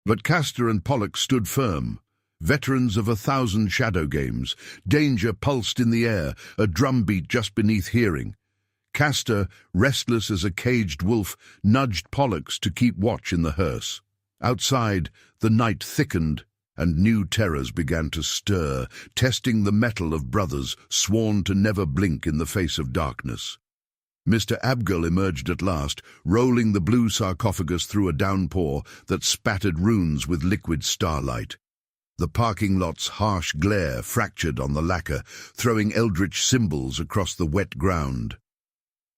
But Castor and Pollux stood firm. Veterans of 1,000 shadow games, danger pulsed in the air, a drumbeat just beneath hearing. Castor, restless as a caged wolf, nudged Pollux to keep watch in the hearse. Outside, the night thickened, and new terrors began to stir, testing the mettle of brothers sworn to never blink in the face of darkness. Mr. Abgel emerged at last, rolling the blue sarcophagus through a downpour that spattered runes with liquid starlight. The parking lot's harsh glare fractured on the lacquer, throwing eldritch symbols across the wet ground.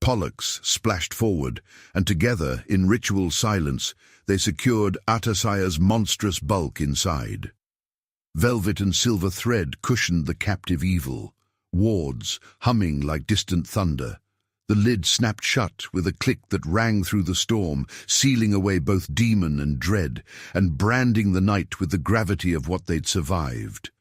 Pollux splashed forward, and together, in ritual silence, they secured Atasaya's monstrous bulk inside. Velvet and silver thread cushioned the captive evil, wards humming like distant thunder. The lid snapped shut with a click that rang through the storm, sealing away both demon and dread, and branding the night with the gravity of what they'd survived.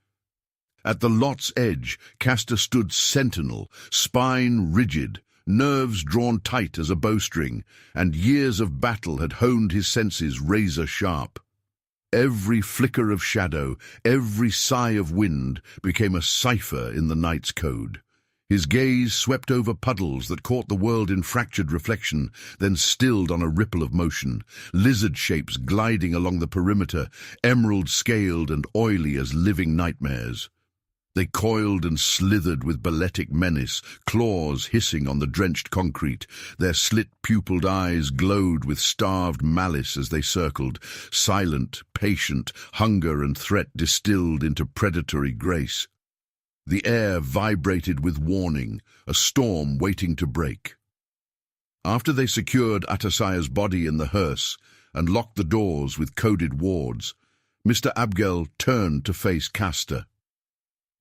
At the lot's edge, Castor stood sentinel, spine rigid, nerves drawn tight as a bowstring, and years of battle had honed his senses razor-sharp. Every flicker of shadow, every sigh of wind became a cipher in the night's code. His gaze swept over puddles that caught the world in fractured reflection, then stilled on a ripple of motion, lizard shapes gliding along the perimeter, emerald-scaled and oily as living nightmares. They coiled and slithered with balletic menace, claws hissing on the drenched concrete. Their slit-pupilled eyes glowed with starved malice as they circled, silent, patient, hunger and threat distilled into predatory grace. The air vibrated with warning, a storm waiting to break. After they secured Atasaya's body in the hearse and locked the doors with coded wards, Mr. Abgel turned to face Castor.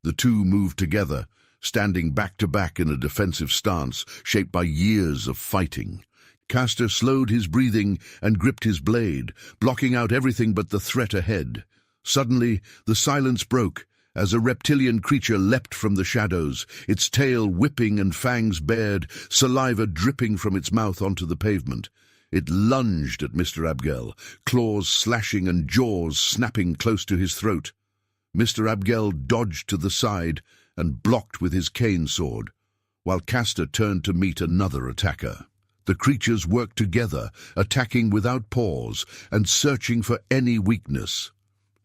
The two moved together, standing back-to-back in a defensive stance shaped by years of fighting. Castor slowed his breathing and gripped his blade, blocking out everything but the threat ahead. Suddenly, the silence broke, as a reptilian creature leapt from the shadows, its tail whipping and fangs bared, saliva dripping from its mouth onto the pavement. It lunged at Mr. Abgel, claws slashing and jaws snapping close to his throat. Mr. Abgel dodged to the side and blocked with his cane sword, while Castor turned to meet another attacker. The creatures worked together, attacking without pause and searching for any weakness.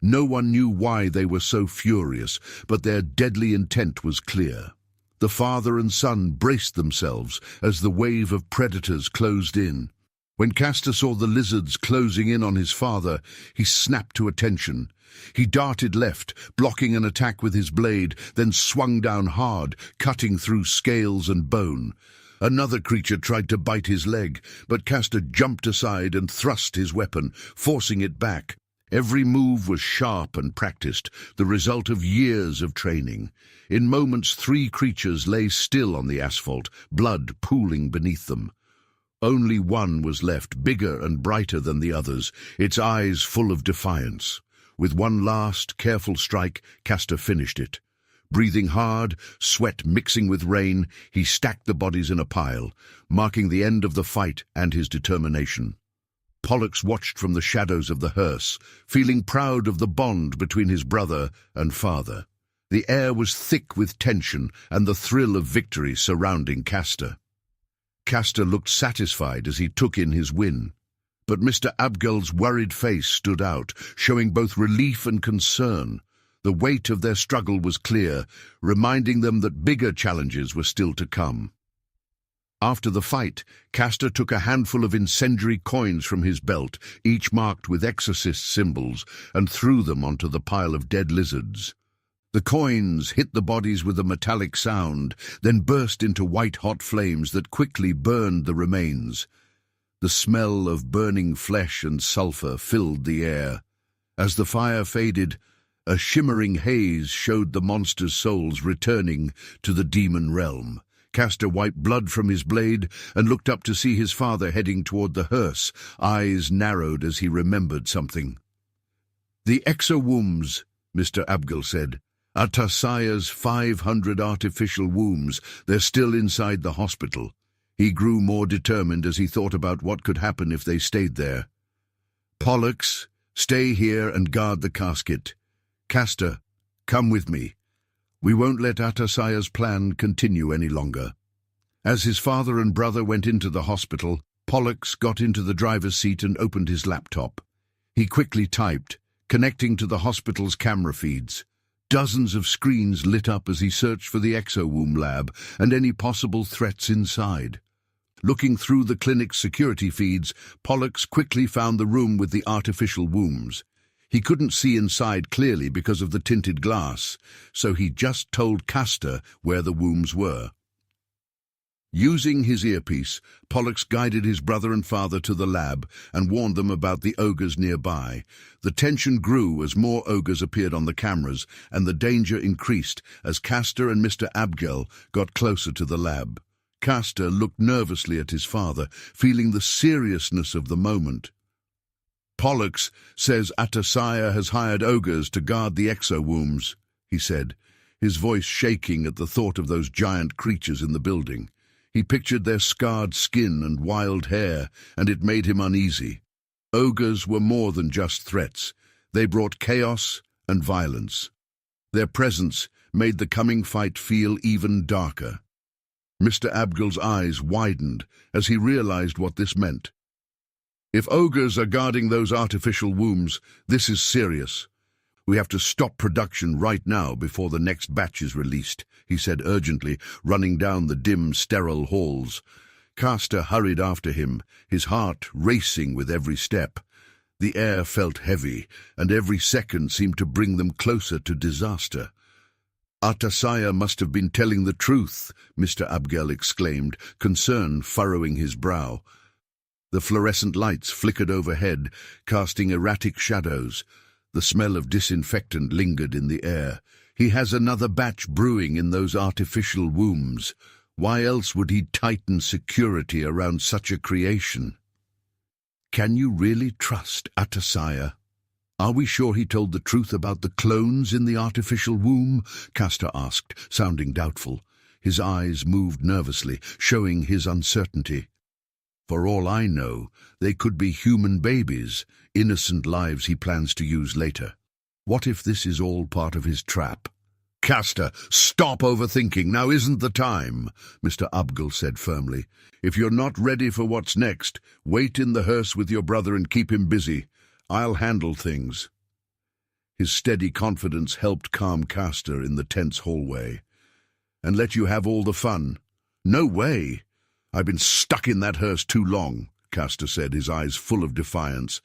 No one knew why they were so furious, but their deadly intent was clear. The father and son braced themselves as the wave of predators closed in. When Castor saw the lizards closing in on his father, he snapped to attention. He darted left, blocking an attack with his blade, then swung down hard, cutting through scales and bone. Another creature tried to bite his leg, but Castor jumped aside and thrust his weapon, forcing it back. Every move was sharp and practiced, the result of years of training. In moments, 3 creatures lay still on the asphalt, blood pooling beneath them. Only one was left, bigger and brighter than the others, its eyes full of defiance. With one last, careful strike, Castor finished it. Breathing hard, sweat mixing with rain, he stacked the bodies in a pile, marking the end of the fight and his determination. Pollux watched from the shadows of the hearse, feeling proud of the bond between his brother and father. The air was thick with tension and the thrill of victory surrounding Castor. Castor looked satisfied as he took in his win, but Mr. Abgel's worried face stood out, showing both relief and concern. The weight of their struggle was clear, reminding them that bigger challenges were still to come. After the fight, Castor took a handful of incendiary coins from his belt, each marked with exorcist symbols, and threw them onto the pile of dead lizards. The coins hit the bodies with a metallic sound, then burst into white-hot flames that quickly burned the remains. The smell of burning flesh and sulfur filled the air. As the fire faded, a shimmering haze showed the monster's souls returning to the demon realm. Castor wiped blood from his blade and looked up to see his father heading toward the hearse, eyes narrowed as he remembered something. "The exowombs," Mr. Abgel said. "Atasaya's 500 artificial wombs. They're still inside the hospital." He grew more determined as he thought about what could happen if they stayed there. "Pollux," Stay here and guard the casket. Castor, come with me. We won't let Atasaya's plan continue any longer." As his father and brother went into the hospital, Pollux got into the driver's seat and opened his laptop. He quickly typed, connecting to the hospital's camera feeds. Dozens of screens lit up as he searched for the exowomb lab and any possible threats inside. Looking through the clinic's security feeds, Pollux quickly found the room with the artificial wombs. He couldn't see inside clearly because of the tinted glass, so he just told Castor where the wombs were. Using his earpiece, Pollux guided his brother and father to the lab and warned them about the ogres nearby. The tension grew as more ogres appeared on the cameras, and the danger increased as Castor and Mr. Abgel got closer to the lab. Castor looked nervously at his father, feeling the seriousness of the moment. "Pollux says Atasaya has hired ogres to guard the exowombs," he said, his voice shaking at the thought of those giant creatures in the building. He pictured their scarred skin and wild hair, and it made him uneasy. Ogres were more than just threats. They brought chaos and violence. Their presence made the coming fight feel even darker. Mr. Abgel's eyes widened as he realized what this meant. "If ogres are guarding those artificial wombs, this is serious. We have to stop production right now before the next batch is released," he said urgently, running down the dim, sterile halls. Castor hurried after him, his heart racing with every step. The air felt heavy, and every second seemed to bring them closer to disaster. "Atasaya must have been telling the truth," Mr. Abgel exclaimed, concern furrowing his brow. The fluorescent lights flickered overhead, casting erratic shadows. The smell of disinfectant lingered in the air. "He has another batch brewing in those artificial wombs. Why else would he tighten security around such a creation?" "Can you really trust Atasaya? Are we sure he told the truth about the clones in the artificial womb?" Castor asked, sounding doubtful. His eyes moved nervously, showing his uncertainty. "For all I know, they could be human babies, innocent lives he plans to use later. What if this is all part of his trap?" "Castor, stop overthinking. Now isn't the time," Mr. Abgel said firmly. "If you're not ready for what's next, wait in the hearse with your brother and keep him busy. I'll handle things." His steady confidence helped calm Castor in the tense hallway. "And let you have all the fun? No way! I've been stuck in that hearse too long," Castor said, his eyes full of defiance.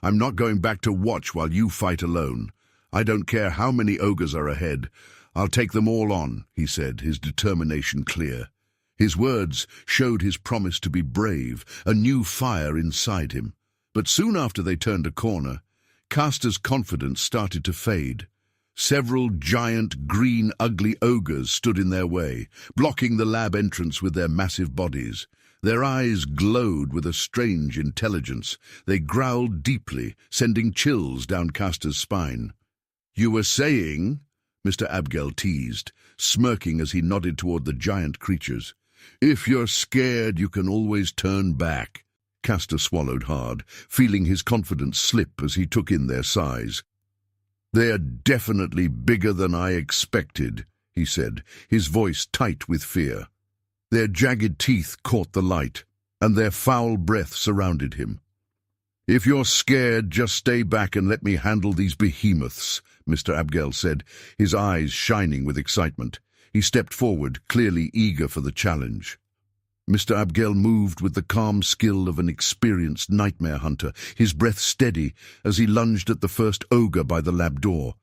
"I'm not going back to watch while you fight alone. I don't care how many ogres are ahead. I'll take them all on," he said, his determination clear. His words showed his promise to be brave, a new fire inside him. But soon after they turned a corner, Castor's confidence started to fade. Several giant, green, ugly ogres stood in their way, blocking the lab entrance with their massive bodies. Their eyes glowed with a strange intelligence. They growled deeply, sending chills down Castor's spine. "You were saying," Mr. Abgel teased, smirking as he nodded toward the giant creatures, "if you're scared, you can always turn back." Castor swallowed hard, feeling his confidence slip as he took in their size. "They're definitely bigger than I expected," he said, his voice tight with fear. Their jagged teeth caught the light, and their foul breath surrounded him. "If you're scared, just stay back and let me handle these behemoths," Mr. Abgel said, his eyes shining with excitement. He stepped forward, clearly eager for the challenge. Mr. Abgel moved with the calm skill of an experienced nightmare hunter, his breath steady as he lunged at the first ogre by the lab door.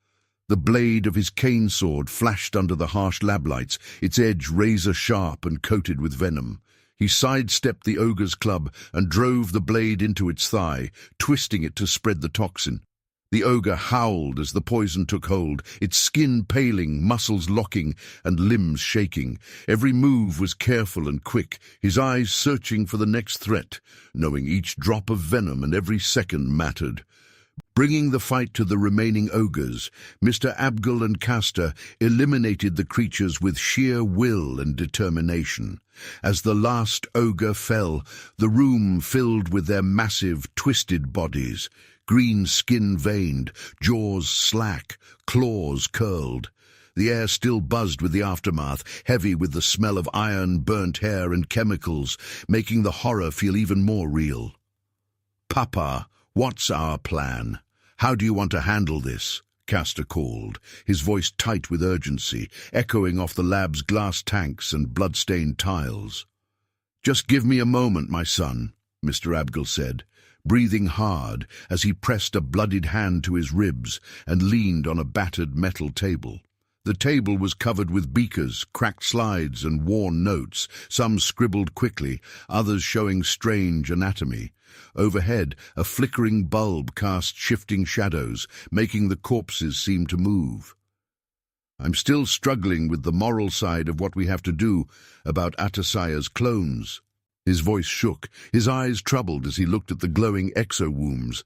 The blade of his cane sword flashed under the harsh lab lights, its edge razor-sharp and coated with venom. He sidestepped the ogre's club and drove the blade into its thigh, twisting it to spread the toxin. The ogre howled as the poison took hold, its skin paling, muscles locking, and limbs shaking. Every move was careful and quick, his eyes searching for the next threat, knowing each drop of venom and every second mattered. Bringing the fight to the remaining ogres, Mr. Abgul and Castor eliminated the creatures with sheer will and determination. As the last ogre fell, the room filled with their massive, twisted bodies, green skin veined, jaws slack, claws curled. The air still buzzed with the aftermath, heavy with the smell of iron, burnt hair and chemicals, making the horror feel even more real. "Papa, what's our plan? How do you want to handle this?" Castor called, his voice tight with urgency, echoing off the lab's glass tanks and blood-stained tiles. "Just give me a moment, my son," Mr. Abgul said, breathing hard as he pressed a bloodied hand to his ribs and leaned on a battered metal table. The table was covered with beakers, cracked slides and worn notes, some scribbled quickly, others showing strange anatomy. Overhead, a flickering bulb cast shifting shadows, making the corpses seem to move. "I'm still struggling with the moral side of what we have to do about Atasaya's clones." His voice shook, his eyes troubled as he looked at the glowing exo-wombs.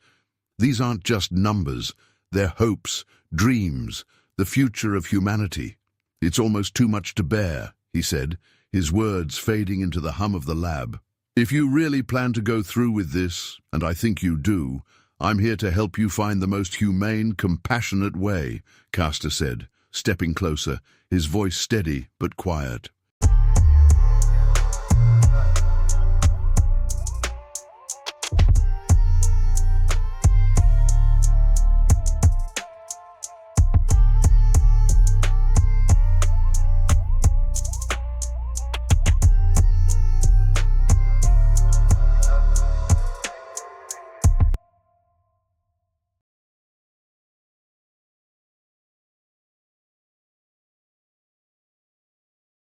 "These aren't just numbers, they're hopes, dreams, the future of humanity. It's almost too much to bear," he said, his words fading into the hum of the lab. "If you really plan to go through with this, and I think you do, I'm here to help you find the most humane, compassionate way," Castor said, stepping closer, his voice steady but quiet.